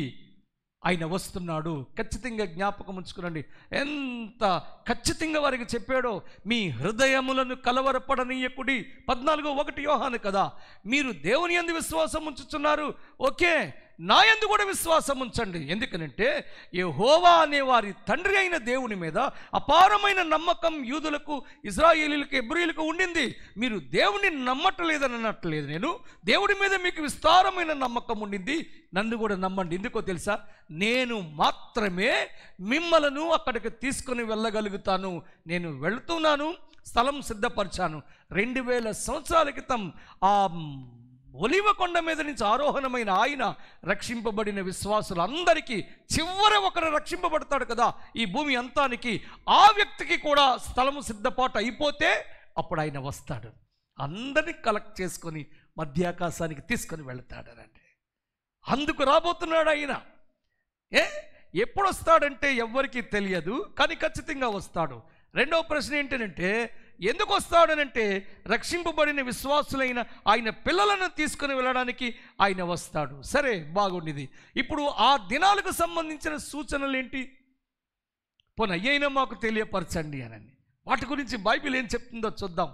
ఆయన వస్తున్నాడు. ఖచ్చితంగా జ్ఞాపకం ఉంచుకునండి. ఎంత ఖచ్చితంగా వారికి చెప్పాడో, మీ హృదయములను కలవరపడనీయకుడి. 14:1 యోహాను కదా, మీరు దేవుని యందు విశ్వాసం ఉంచుతున్నారు, ఓకే, నా యందు కూడా విశ్వాసం ఉంచండి. ఎందుకనంటే యెహోవా అనే వారి తండ్రి అయిన దేవుని మీద అపారమైన నమ్మకం యూదులకు, ఇశ్రాయేలీయులకు, హెబ్రీయులకు ఉండింది. మీరు దేవుని నమ్మట్లేదని అనట్లేదు నేను, దేవుడి మీద మీకు విస్తారమైన నమ్మకం ఉండింది, నన్ను కూడా నమ్మండి. ఎందుకో తెలుసా? నేను మాత్రమే మిమ్మలను అక్కడికి తీసుకొని వెళ్ళగలుగుతాను. నేను వెళుతున్నాను, స్థలం సిద్ధపరిచాను. 2000 సంవత్సరాల క్రితం ఆ ఒలివ కొండ మీద నుంచి ఆరోహణమైన ఆయన రక్షింపబడిన విశ్వాసులందరికీ చివరి ఒకరు రక్షింపబడతాడు కదా ఈ భూమి అంతానికి, ఆ వ్యక్తికి కూడా స్థలము సిద్ధపాటు అయిపోతే అప్పుడు ఆయన వస్తాడు, అందరినీ కలెక్ట్ చేసుకొని మధ్యాకాశానికి తీసుకొని వెళతాడనండి. అందుకు రాబోతున్నాడు ఆయన. ఎప్పుడు వస్తాడంటే ఎవ్వరికీ తెలియదు, కానీ ఖచ్చితంగా వస్తాడు. రెండవ ప్రశ్న ఏంటంటే ఎందుకు వస్తాడనంటే రక్షింపబడిన విశ్వాసులైన ఆయన పిల్లలను తీసుకుని వెళ్ళడానికి ఆయన వస్తాడు. సరే, బాగుండేది. ఇప్పుడు ఆ దినాలకు సంబంధించిన సూచనలు ఏంటి? పోనీ అయ్యైనా మాకు తెలియపరచండి అని. వాటి గురించి బైబిల్ ఏం చెప్తుందో చూద్దాం.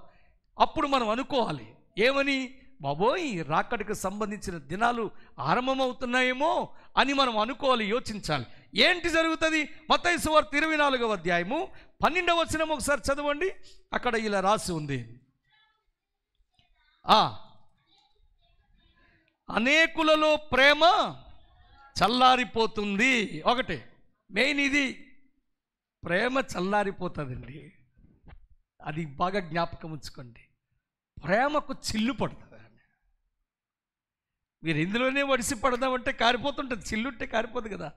అప్పుడు మనం అనుకోవాలి ఏమని, బాబోయ్ రాకడికి సంబంధించిన దినాలు ఆరంభమవుతున్నాయేమో అని మనం అనుకోవాలి, యోచించాలి. ఏంటి జరుగుతుంది? మత్తయి సువార్త 24వ అధ్యాయము 12వ వచనం ఒకసారి చదవండి. అక్కడ ఇలా రాసి ఉంది, అనేకులలో ప్రేమ చల్లారిపోతుంది. ఒకటి మెయిన్ ఇది, ప్రేమ చల్లారిపోతుందండి. అది బాగా జ్ఞాపకం ఉంచుకోండి. ప్రేమకు చిల్లు పడుతుంది. మీరు ఇందులోనే వడిసి పడదామంటే కారిపోతుంటుంది, చిల్లుంటే కారిపోదు కదా.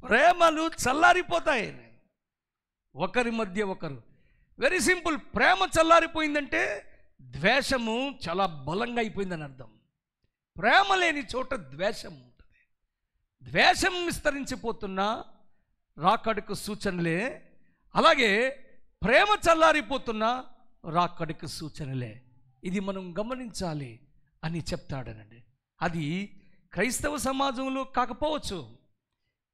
ప్రేమలు చల్లారిపోతాయి ఒకరి మధ్య ఒకరు. Very simple. ప్రేమ చల్లారిపోయిందంటే ద్వేషము చాలా బలంగా అయిపోయిందని అర్థం. ప్రేమ లేని చోట ద్వేషం ఉంటుంది. ద్వేషం విస్తరించిపోతున్న రాకడకు సూచనలే, అలాగే ప్రేమ చల్లారిపోతున్న రాకడకు సూచనలే. ఇది మనం గమనించాలి అని చెప్తాడనండి. అది క్రైస్తవ సమాజంలో కాకపోవచ్చు,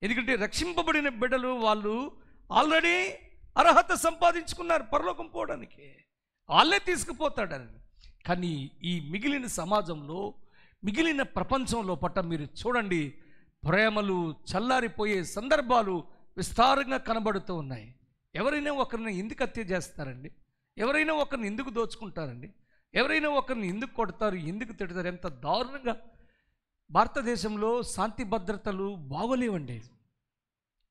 ఎందుకంటే రక్షింపబడిన బిడ్డలు వాళ్ళు ఆల్రెడీ అర్హత సంపాదించుకున్నారు పరలోకం పోవడానికి, వాళ్ళే తీసుకుపోతాడని. కానీ ఈ మిగిలిన సమాజంలో, మిగిలిన ప్రపంచంలో పట్ల మీరు చూడండి, ప్రేమలు చల్లారిపోయే సందర్భాలు విస్తారంగా కనబడుతూ ఉన్నాయి. ఎవరైనా ఒకరిని ఎందుకు హత్య చేస్తారండి? ఎవరైనా ఒకరిని ఎందుకు దోచుకుంటారండి? ఎవరైనా ఒకరిని ఎందుకు కొడతారు, ఎందుకు తిడతారు? ఎంత దారుణంగా! భారతదేశంలో శాంతి భద్రతలు బాగోలేవండి.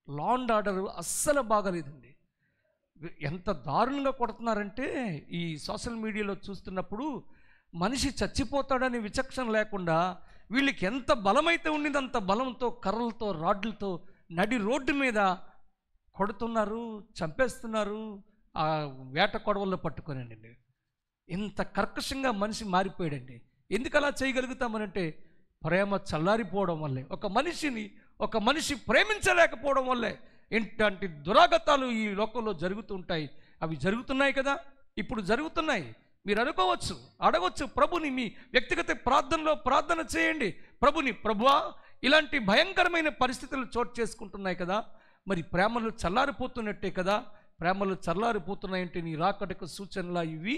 లా అండ్ ఆర్డర్ అస్సలు బాగలేదండి. ఎంత దారుణంగా కొడుతున్నారంటే ఈ సోషల్ మీడియాలో చూస్తున్నప్పుడు మనిషి చచ్చిపోతాడని విచక్షణ లేకుండా వీళ్ళకి ఎంత బలమైతే ఉండింది అంత బలంతో కర్రలతో రాడ్లతో నడి రోడ్డు మీద కొడుతున్నారు, చంపేస్తున్నారు, ఆ వేట కొడవల్లో పట్టుకోనండి. ఇంత కర్కశంగా మనిషి మారిపోయాడండి. ఎందుకు అలా చేయగలుగుతామనంటే ప్రేమ చల్లారిపోవడం వల్లే. ఒక మనిషి ప్రేమించలేకపోవడం వల్లే ఇట్లాంటి దురాగతాలు ఈ లోకంలో జరుగుతూ ఉంటాయి. అవి జరుగుతున్నాయి కదా, ఇప్పుడు జరుగుతున్నాయి. మీరు అనుకోవచ్చు, అడగవచ్చు ప్రభుని, మీ వ్యక్తిగత ప్రార్థనలో ప్రార్థన చేయండి ప్రభుని, ప్రభువా ఇలాంటి భయంకరమైన పరిస్థితులు చోటు చేసుకుంటున్నాయి కదా, మరి ప్రేమలు చల్లారిపోతున్నట్టే కదా, ప్రేమలు చల్లారిపోతున్నాయంటే నీ రాకడకు సూచనలా ఇవి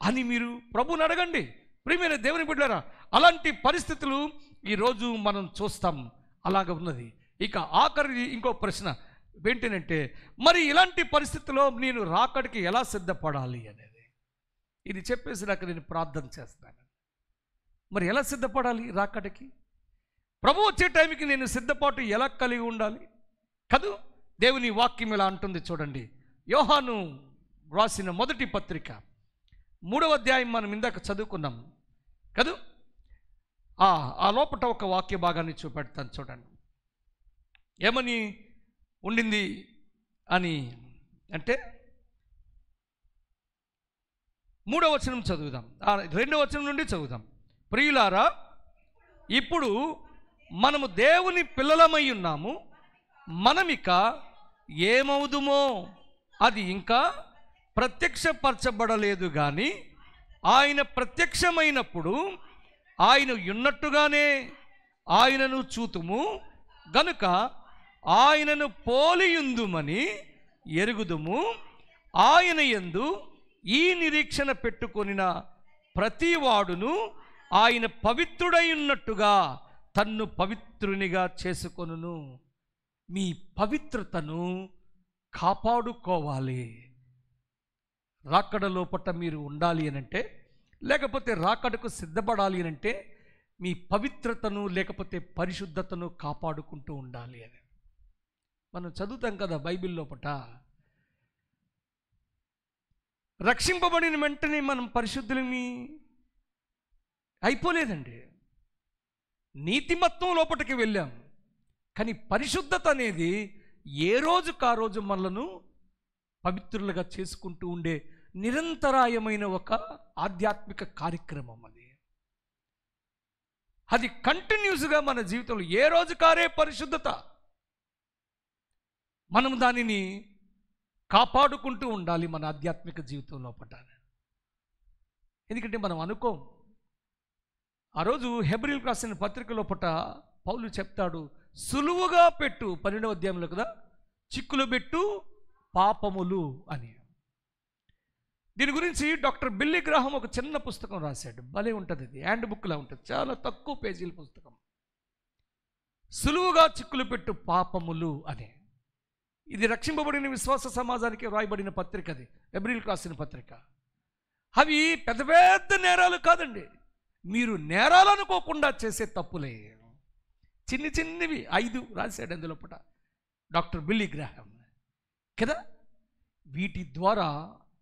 అని మీరు ప్రభుని అడగండి. ప్రియమైన దేవుని బిడ్డలారా, అలాంటి పరిస్థితులు ఈరోజు మనం చూస్తాం. అలాగ ఉన్నది. ఇక ఆఖరి ఇంకో ప్రశ్న ఏంటంటే, మరి ఇలాంటి పరిస్థితుల్లో నేను రాకడికి ఎలా సిద్ధపడాలి అనేది, ఇది చెప్పేసి నాకు నేను ప్రార్థన చేస్తాను. మరి ఎలా సిద్ధపడాలి రాకడికి? ప్రభు వచ్చే టైంకి నేను సిద్ధపాటు ఎలా కలిగి ఉండాలి కదూ? దేవుని వాక్యం ఇలా అంటుంది చూడండి. యోహాను రాసిన మొదటి పత్రిక 3వ అధ్యాయం మనం ఇందాక చదువుకున్నాం కదూ. ఆ లోపట ఒక వాక్య భాగాన్ని చూపెడతాను చూడండి. ఏమని ఉండింది అని అంటే 3వ వచనం చదువుదాం, 2వ వచనం నుండి చదువుదాం. ప్రియులారా, ఇప్పుడు మనము దేవుని పిల్లలమై ఉన్నాము, మనమిక ఏమవుదుమో అది ఇంకా ప్రత్యక్షపరచబడలేదు. కానీ ఆయన ప్రత్యక్షమైనప్పుడు ఆయన ఉన్నట్టుగానే ఆయనను చూతుము గనుక ఆయనను పోలియుందుమని ఎరుగుదుము. ఆయన యందు ఈ నిరీక్షణ పెట్టుకొనిన ప్రతివాడును ఆయన పవిత్రుడై ఉన్నట్టుగా తన్ను పవిత్రునిగా చేసుకొనును. మీ పవిత్రతను కాపాడుకోవాలి. రాకడ లోపట మీరు ఉండాలి అనంటే, లేకపోతే రాకడకు సిద్ధపడాలి అనంటే మీ పవిత్రతను లేకపోతే పరిశుద్ధతను కాపాడుకుంటూ ఉండాలి అని మనం చదువుతాం కదా బైబిల్ లోపట. రక్షింపబడిన వెంటనే మనం పరిశుద్ధులని అయిపోలేదండి. నీతిమత్వం లోపలికి వెళ్ళాం, కానీ పరిశుద్ధత అనేది ఏ రోజుకు ఆ రోజు మనలను పవిత్రులుగా చేసుకుంటూ ఉండే నిరంతరాయమైన ఒక ఆధ్యాత్మిక కార్యక్రమం. అది కంటిన్యూస్గా మన జీవితంలో ఏ రోజు కారే పరిశుద్ధత, మనం దానిని కాపాడుకుంటూ ఉండాలి మన ఆధ్యాత్మిక జీవితం లోపల. ఎందుకంటే మనం అనుకోం. ఆ రోజు హెబ్రీయులకు రాసిన పత్రిక లోపల పౌలు చెప్తాడు, సులువుగా పెట్టు 12వ అధ్యాయంలో కదా, చిక్కులు పెట్టు పాపములు అని. దీని గురించి డాక్టర్ బిల్లీ గ్రాహం ఒక చిన్న పుస్తకం రాశాడు, భలే ఉంటుంది. అది హ్యాండ్ బుక్లా ఉంటుంది, చాలా తక్కువ పేజీల పుస్తకం. సులువుగా చిక్కులు పెట్టు పాపములు అని. ఇది రక్షింపబడిన విశ్వాస సమాజానికి వ్రాయబడిన పత్రిక, అది హెబ్రీయులకు రాసిన పత్రిక. అవి పెద్ద పెద్ద నేరాలు కాదండి, మీరు నేరాలు అనుకోకుండా చేసే తప్పులే, చిన్ని చిన్నవి 5 రాశాడు అందులో పూట డాక్టర్ బిల్లీ గ్రాహం కదా. వీటి ద్వారా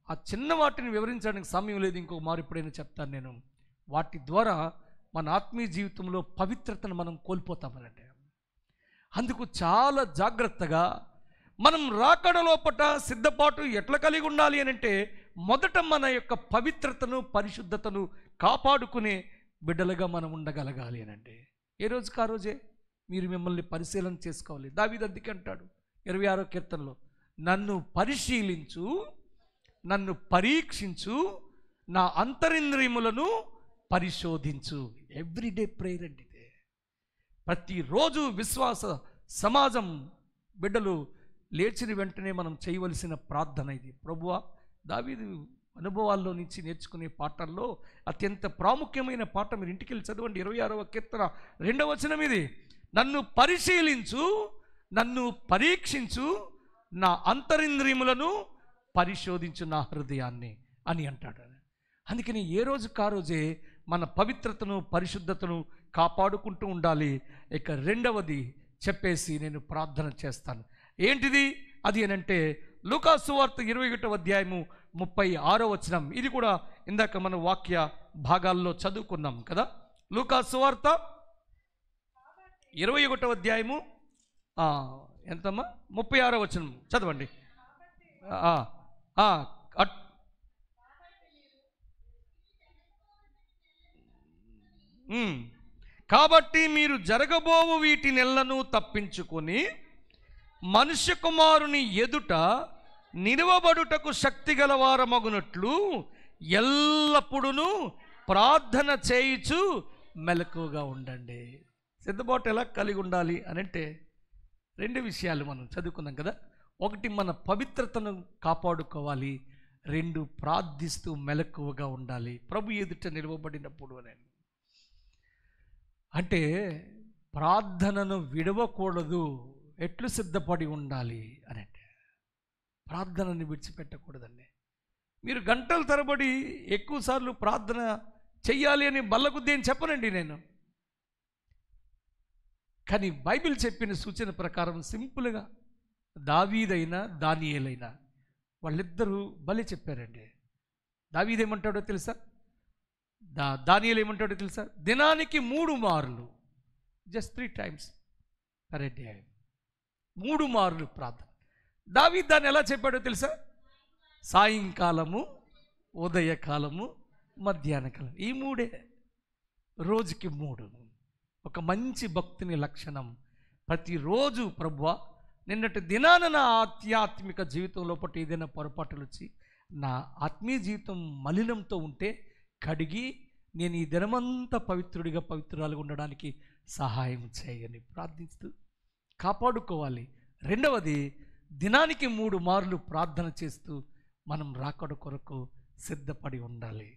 ఆ చిన్న వాటిని వివరించడానికి సమయం లేదు, ఇంకో మారు ఎప్పుడైనా చెప్తాను నేను. వాటి ద్వారా మన ఆత్మీయ జీవితంలో పవిత్రతను మనం కోల్పోతామనంటే, అందుకు చాలా జాగ్రత్తగా మనం రాకడ లోపట సిద్ధపాటు ఎట్లా కలిగి ఉండాలి అని అంటే, మొదట మన యొక్క పవిత్రతను పరిశుద్ధతను కాపాడుకునే బిడ్డలుగా మనం ఉండగలగాలి అని అంటే, ఏ రోజుకి ఆ రోజే మీరు మిమ్మల్ని పరిశీలన చేసుకోవాలి. దావీదు అందుకే అంటాడు 26వ కీర్తనలో, నన్ను పరిశీలించు, నన్ను పరీక్షించు, నా అంతరింద్రియములను పరిశోధించు. ఎవ్రీడే ప్రేయర్ అండి ఇదే. ప్రతిరోజు విశ్వాస సమాజం బిడ్డలు లేచిన వెంటనే మనం చేయవలసిన ప్రార్థన ఇది. ప్రభువా, దావీదు అనుభవాల్లో నుంచి నేర్చుకునే పాఠాల్లో అత్యంత ప్రాముఖ్యమైన పాఠం, మీరు ఇంటికి వెళ్ళి చదవండి, 26వ కీర్తన 2వ వచనం ఇది. నన్ను పరిశీలించు, నన్ను పరీక్షించు, నా అంతరింద్రియములను పరిశోధించు, నా హృదయాన్ని అని అంటాడు. అందుకని ఏ రోజుకి ఆ రోజే మన పవిత్రతను పరిశుద్ధతను కాపాడుకుంటూ ఉండాలి. ఇక రెండవది చెప్పేసి నేను ప్రార్థన చేస్తాను. ఏంటిది అది అనంటే, లూకా సువార్త 21వ అధ్యాయము 36వ వచనం. ఇది కూడా ఇందాక మన వాక్య భాగాల్లో చదువుకున్నాం కదా. లూకా సువార్త 21వ అధ్యాయము ఎంతమ్మా 36వ వచనం చదవండి. కాబట్టి మీరు జరగబోవు వీటి నెలను తప్పించుకొని మనుష్య కుమారుని ఎదుట నిలువబడుటకు శక్తిగల వారమగునట్లు ఎల్లప్పుడూ ప్రార్థన చేయుచు మెలకువగా ఉండండి. సిద్ధపాటు ఎలా కలిగి ఉండాలి అని అంటే 2 విషయాలు మనం చదువుకున్నాం కదా. ఒకటి, మన పవిత్రతను కాపాడుకోవాలి. 2, ప్రార్థిస్తూ మెలకువగా ఉండాలి ప్రభు ఎదుట నిలవబడినప్పుడు. అంటే ప్రార్థనను విడవకూడదు. ఎట్లు సిద్ధపడి ఉండాలి అని అంటే ప్రార్థనని విడిచిపెట్టకూడదండి. మీరు గంటల తరబడి ఎక్కువసార్లు ప్రార్థన చెయ్యాలి అని బల్లగుద్ది అని చెప్పనండి నేను. కానీ బైబిల్ చెప్పిన సూచన ప్రకారం సింపుల్గా దావీదైనా దానియేలైనా వాళ్ళిద్దరూ బలి చెప్పారండి. దావీదు ఏమంటాడో తెలుసా, దానియేలు ఏమంటాడో తెలుసా? దినానికి 3 మార్లు, జస్ట్ 3 times per day, 3 మార్లు ప్రార్థన. దావీదు దాన్ని ఎలా చెప్పాడో తెలుసా? సాయంకాలము, ఉదయకాలము, మధ్యాహ్నకాలం, ఈ 3 రోజుకి 3. ఒక మంచి భక్తుని లక్షణం. ప్రతిరోజు ప్రభువా నిన్నటి దినాన నా ఆధ్యాత్మిక జీవితంలో పట్టి ఏదైనా పొరపాటులు వచ్చి నా ఆత్మీయ జీవితం మలినంతో ఉంటే కడిగి నేను ఈ దినమంతా పవిత్రుడిగా పవిత్రురాలుగా ఉండడానికి సహాయం చేయని ప్రార్థిస్తూ కాపాడుకోవాలి. 2వది, దినానికి 3 మార్లు ప్రార్థన చేస్తూ మనం రాకడ కొరకు సిద్ధపడి ఉండాలి.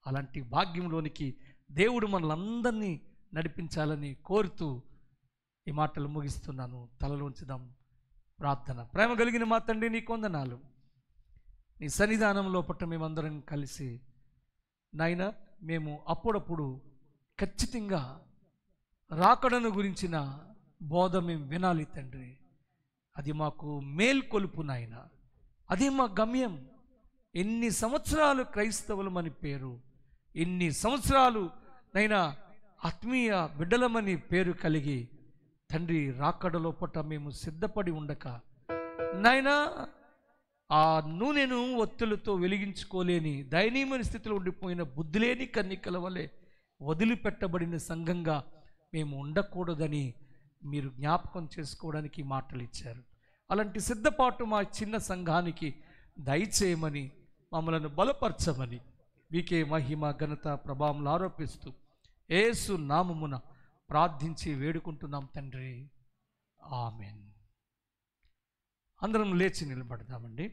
అలాంటి భాగ్యంలోనికి దేవుడు మనలందరినీ నడిపించాలని కోరుతూ ఈ మాటలు ముగిస్తున్నాను. తలలోంచుదాం ప్రార్థన. ప్రేమ కలిగిన మా తండ్రి, నీ వందనాలు. నీ సన్నిధానంలో పట్ల మేమందరం కలిసి నాయనా, మేము అప్పుడప్పుడు ఖచ్చితంగా రాకడను గురించిన బోధ మేము వినాలి తండ్రి. అది మాకు మేల్కొలుపు నాయన, అదే మా గమ్యం. ఎన్ని సంవత్సరాలు క్రైస్తవులమని పేరు, ఎన్ని సంవత్సరాలు నైనా ఆత్మీయ బిడ్డలమని పేరు కలిగి తండ్రి రాకడలో పట్ల మేము సిద్ధపడి ఉండక నాయనా, ఆ నూనెను ఒత్తులతో వెలిగించుకోలేని దయనీయమైన స్థితిలో ఉండిపోయిన బుద్ధిలేని కన్నికల వలె వదిలిపెట్టబడిన సంఘంగా మేము ఉండకూడదని మీరు జ్ఞాపకం చేసుకోవడానికి మాటలు ఇచ్చారు. అలాంటి సిద్ధపాటు మా చిన్న సంఘానికి దయచేయమని, మమ్మలను బలపరచమని మీకే మహిమ ఘనత ప్రభావం ఆరోపిస్తూ యేసు నామమున ప్రార్థించి వేడుకుంటున్నాం తండ్రి. ఆమెన్. అందరం లేచి నిలబడదామండి.